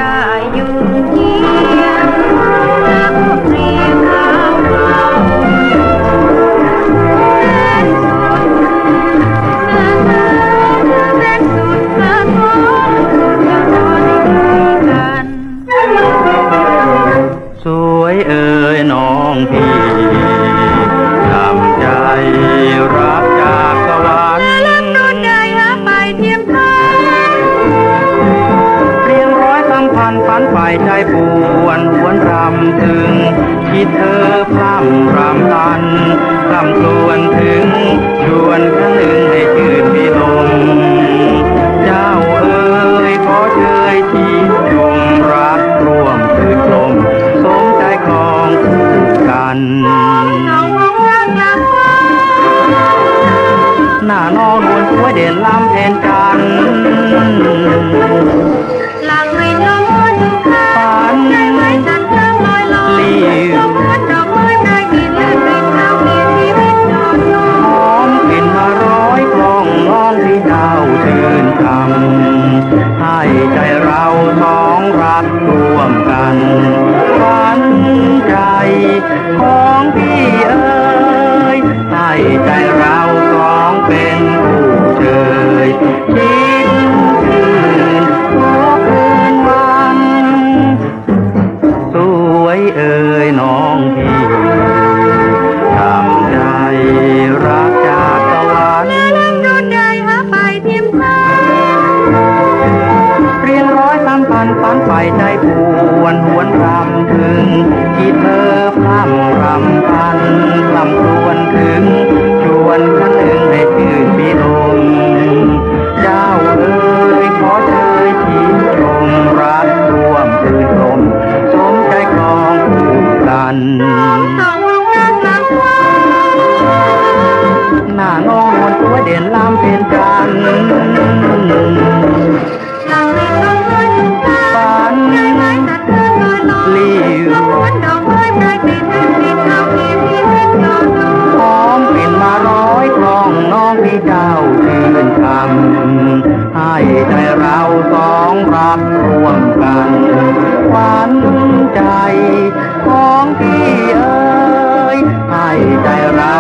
ได้อยู่เคียงรักเรียงข้าวเราเป็นสุดสะท้อนจะรอได้กันสวยเอ่ยน้องพี่ทำใจรักจากสวรรค์แล้วต้นใดหาไปเทียมทานเรียงร้อยสัมพันธ์ฝันฝ่ายใจปวนหวนรำถึงคิดเธอพร่ำรำพันคำส่วนถึงชวนครั้งหนึ่งให้ชื่นพิลมเจ้าเอ๋ยขอเชยที่ชมรักร่วมคืนลมสมใจครองคู่กันหน้านอนนวลสวยเด่นล้ำแทนจันหลังไม่ลงดูค่ะใจไว้จันทร์ลอยลอยดอกพัดดอกไม้ได้กินลื่นรินเอาเมียชีวิตนอนนอนหอมกลิ่นมาร้อยกล้องน้องที่ดาวชื่นชมให้ใจเราสองรักร่วมกันฝันใจของพี่เอ๋ยให้ใจเราสองเป็นผู้เชยคิดคืนทุกคืนวันสวยเอ๋ยน้องพี่ทำใจรักจากสวรรค์โดนได้หาไปเทียมทานเรียงร้อยสัมพันธ์ฝันฝ่ายใจปวนหวนรำถึงที่เธอพร่ำรำพันลำครวนถึงชวนครั้งหนึ่งให้ชื่นพิลมเจ้าเอ๋ยขอเชยที่ชมรักร่วมคืนลมสมใจครองคู่กันหน้าน้องนวลตัวเด่นล้ำเป็นจันฝันลีวหอมกลิ่นมาร้อยกล้องน้องพี่เจ้าชื่นชมให้ใจเราสองรักร่วมกันฝันใจของพี่เอ๋ยให้ใจเรา